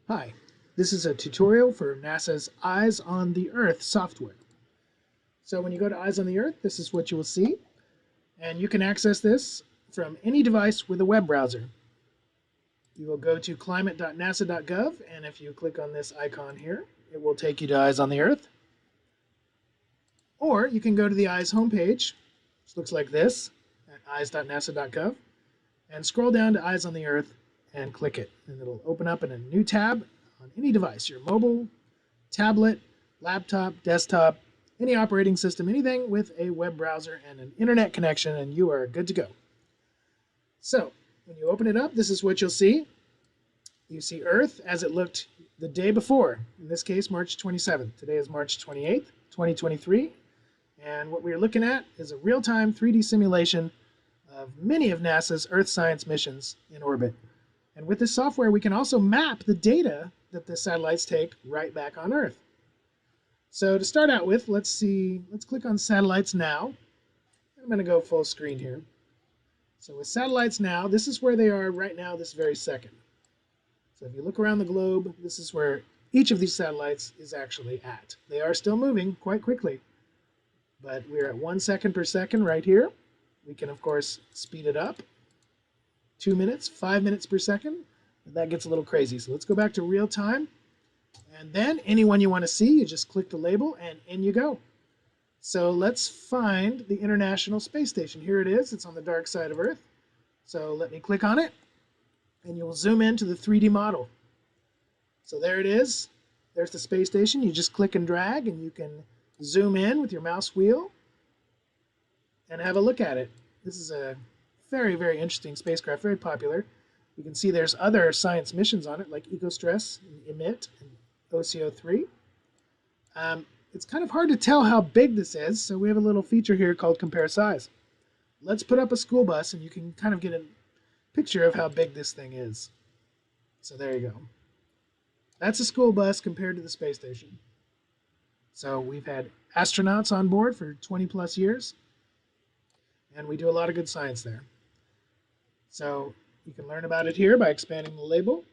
Hi, this is a tutorial for NASA's Eyes on the Earth software. So when you go to Eyes on the Earth, this is what you will see, and you can access this from any device with a web browser. You will go to climate.nasa.gov, and if you click on this icon here, it will take you to Eyes on the Earth. Or you can go to the Eyes homepage, which looks like this, at eyes.nasa.gov, and scroll down to Eyes on the Earth and click it, and it'll open up in a new tab on any device, your mobile, tablet, laptop, desktop, any operating system, anything with a web browser and an internet connection, and you are good to go. So when you open it up, this is what you'll see. You see Earth as it looked the day before, in this case, March 27th. Today is March 28th, 2023, and what we're looking at is a real-time 3D simulation of many of NASA's Earth science missions in orbit. And with this software, we can also map the data that the satellites take right back on Earth. So to start out with, let's click on Satellites Now. I'm going to go full screen here. So with Satellites Now, this is where they are right now, this very second. So if you look around the globe, this is where each of these satellites is actually at. They are still moving quite quickly, but we're at 1 second per second right here. We can, of course, speed it up. 2 minutes, 5 minutes per second. That gets a little crazy. So let's go back to real time. And then anyone you want to see, you just click the label and in you go. So let's find the International Space Station. Here it is. It's on the dark side of Earth. So let me click on it and you'll zoom into the 3D model. So there it is. There's the space station. You just click and drag and you can zoom in with your mouse wheel and have a look at it. This is a very, very interesting spacecraft, very popular. You can see there's other science missions on it, like EcoStress, and EMIT, and OCO3. It's kind of hard to tell how big this is, so we have a little feature here called Compare Size. Let's put up a school bus, and you can kind of get a picture of how big this thing is. So there you go. That's a school bus compared to the space station. So we've had astronauts on board for 20 plus years, and we do a lot of good science there. So you can learn about it here by expanding the label,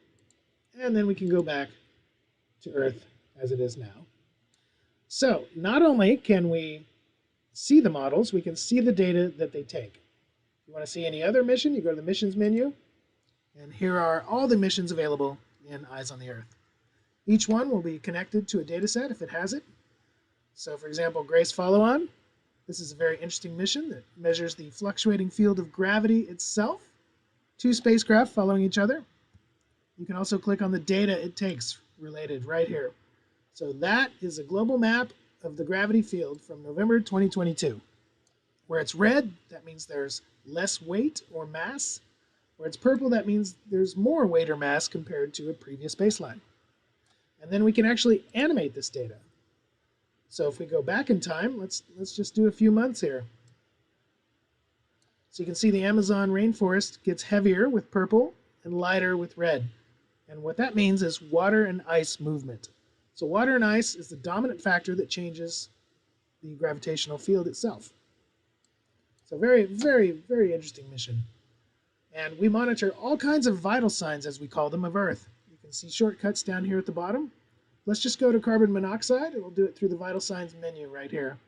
and then we can go back to Earth as it is now. So not only can we see the models, we can see the data that they take. If you want to see any other mission, you go to the missions menu, and here are all the missions available in Eyes on the Earth. Each one will be connected to a data set if it has it. So for example, Grace Follow-On. This is a very interesting mission that measures the fluctuating field of gravity itself. 2 spacecraft following each other. You can also click on the data it takes related right here. So that is a global map of the gravity field from November 2022. Where it's red, that means there's less weight or mass. Where it's purple, that means there's more weight or mass compared to a previous baseline. And then we can actually animate this data. So if we go back in time, let's just do a few months here. So you can see the Amazon rainforest gets heavier with purple and lighter with red. And what that means is water and ice movement. So water and ice is the dominant factor that changes the gravitational field itself. So very, very, very interesting mission. And we monitor all kinds of vital signs, as we call them, of Earth. You can see shortcuts down here at the bottom. Let's just go to carbon monoxide, and we'll do it through the vital signs menu right here.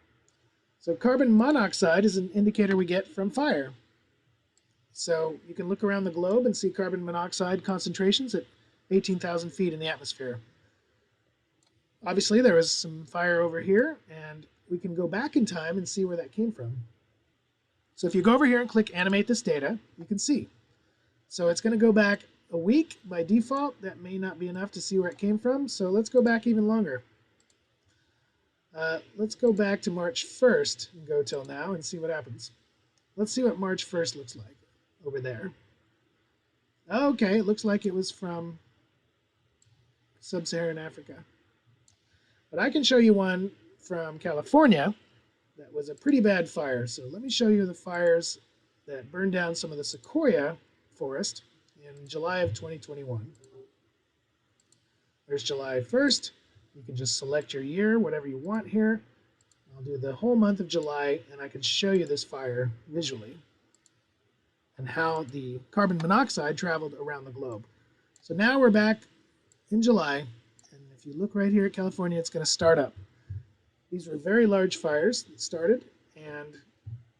So carbon monoxide is an indicator we get from fire. So you can look around the globe and see carbon monoxide concentrations at 18,000 feet in the atmosphere. Obviously, there was some fire over here, and we can go back in time and see where that came from. So if you go over here and click Animate this data, you can see. So it's going to go back a week by default. That may not be enough to see where it came from, so let's go back even longer. Let's go back to March 1st and go till now and see what happens. Let's see what March 1st looks like over there. Okay, it looks like it was from sub-Saharan Africa. But I can show you one from California that was a pretty bad fire. So let me show you the fires that burned down some of the sequoia forest in July of 2021. There's July 1st. You can just select your year, whatever you want here. I'll do the whole month of July, and I can show you this fire visually and how the carbon monoxide traveled around the globe. So now we're back in July, and if you look right here at California, it's going to start up. These were very large fires that started, and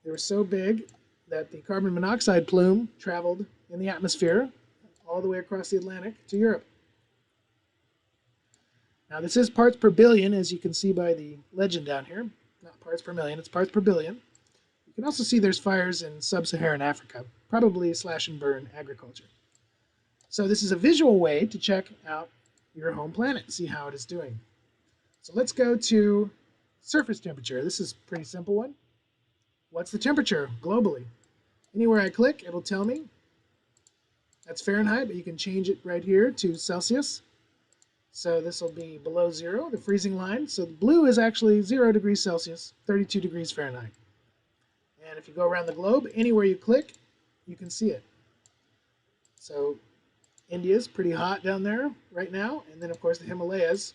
they were so big that the carbon monoxide plume traveled in the atmosphere all the way across the Atlantic to Europe. Now this is parts per billion, as you can see by the legend down here. Not parts per million, it's parts per billion. You can also see there's fires in sub-Saharan Africa, probably slash and burn agriculture. So this is a visual way to check out your home planet, see how it is doing. So let's go to surface temperature. This is a pretty simple one. What's the temperature globally? Anywhere I click, it'll tell me. That's Fahrenheit, but you can change it right here to Celsius. So this will be below 0, the freezing line. So the blue is actually 0 degrees Celsius, 32 degrees Fahrenheit. And if you go around the globe, anywhere you click, you can see it. So India's pretty hot down there right now. And then, of course, the Himalayas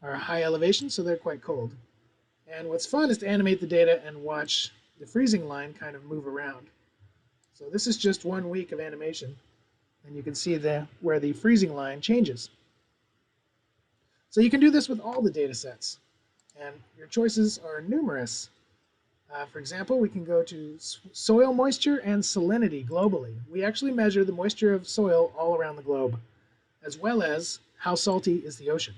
are high elevation, so they're quite cold. And what's fun is to animate the data and watch the freezing line kind of move around. So this is just 1 week of animation. And you can see where the freezing line changes. So you can do this with all the data sets, and your choices are numerous. For example, we can go to soil moisture and salinity globally. We actually measure the moisture of soil all around the globe, as well as how salty is the ocean.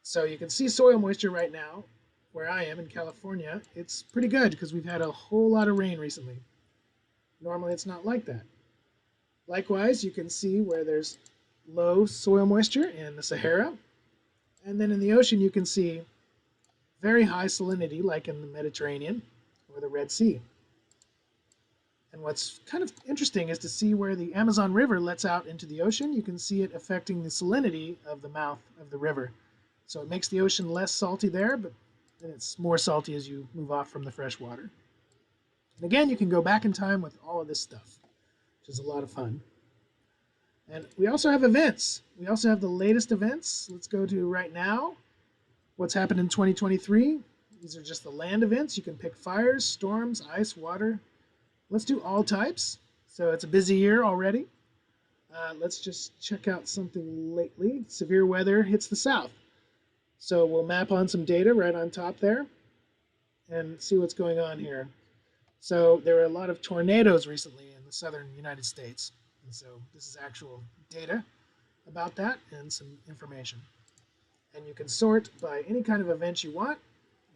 So you can see soil moisture right now, where I am in California. It's pretty good because we've had a whole lot of rain recently. Normally it's not like that. Likewise, you can see where there's low soil moisture in the Sahara. And then in the ocean, you can see very high salinity, like in the Mediterranean or the Red Sea. And what's kind of interesting is to see where the Amazon River lets out into the ocean. You can see it affecting the salinity of the mouth of the river. So it makes the ocean less salty there, but then it's more salty as you move off from the fresh water. And again, you can go back in time with all of this stuff, which is a lot of fun. And we also have events. We also have the latest events. Let's go to right now. What's happened in 2023. These are just the land events. You can pick fires, storms, ice, water. Let's do all types. So it's a busy year already. Let's just check out something lately. Severe weather hits the south. So we'll map on some data right on top there and see what's going on here. So there were a lot of tornadoes recently in the southern United States. And so this is actual data about that and some information. And you can sort by any kind of event you want.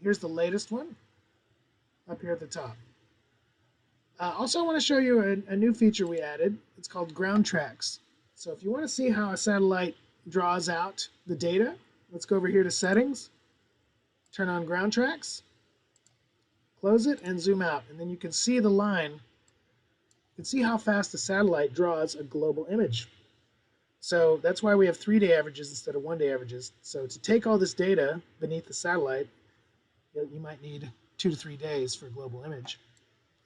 Here's the latest one up here at the top. Also, I want to show you a new feature we added. It's called ground tracks. So if you want to see how a satellite draws out the data, let's go over here to settings, turn on ground tracks, close it, and zoom out. And then you can see the line. You can see how fast the satellite draws a global image. So that's why we have 3-day averages instead of 1-day averages. So to take all this data beneath the satellite, you might need 2 to 3 days for a global image.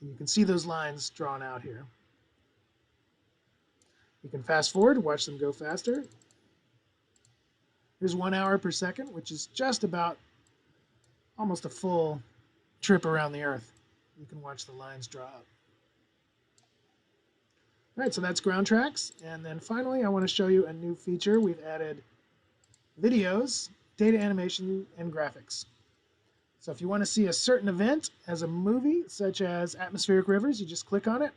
And you can see those lines drawn out here. You can fast forward, watch them go faster. Here's 1 hour per second, which is just about almost a full trip around the Earth. You can watch the lines draw out. All right, so that's ground tracks. And then finally, I want to show you a new feature. We've added videos, data animation, and graphics. So if you want to see a certain event as a movie, such as atmospheric rivers, you just click on it.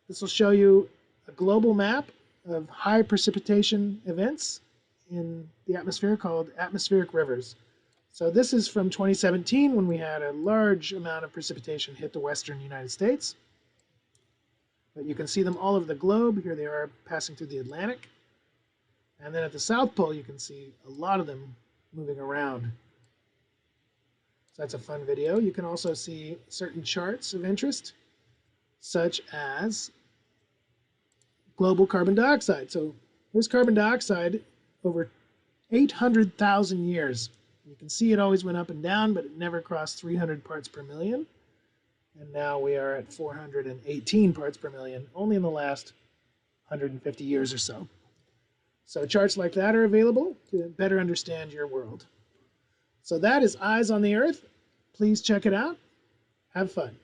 This will show you a global map of high precipitation events in the atmosphere called atmospheric rivers. So this is from 2017 when we had a large amount of precipitation hit the western United States. But you can see them all over the globe. Here they are passing through the Atlantic. And then at the South Pole, you can see a lot of them moving around. So that's a fun video. You can also see certain charts of interest, such as global carbon dioxide. So here's carbon dioxide over 800,000 years. You can see it always went up and down, but it never crossed 300 parts per million. And now we are at 418 parts per million, only in the last 150 years or so. So charts like that are available to better understand your world. So that is Eyes on the Earth. Please check it out. Have fun.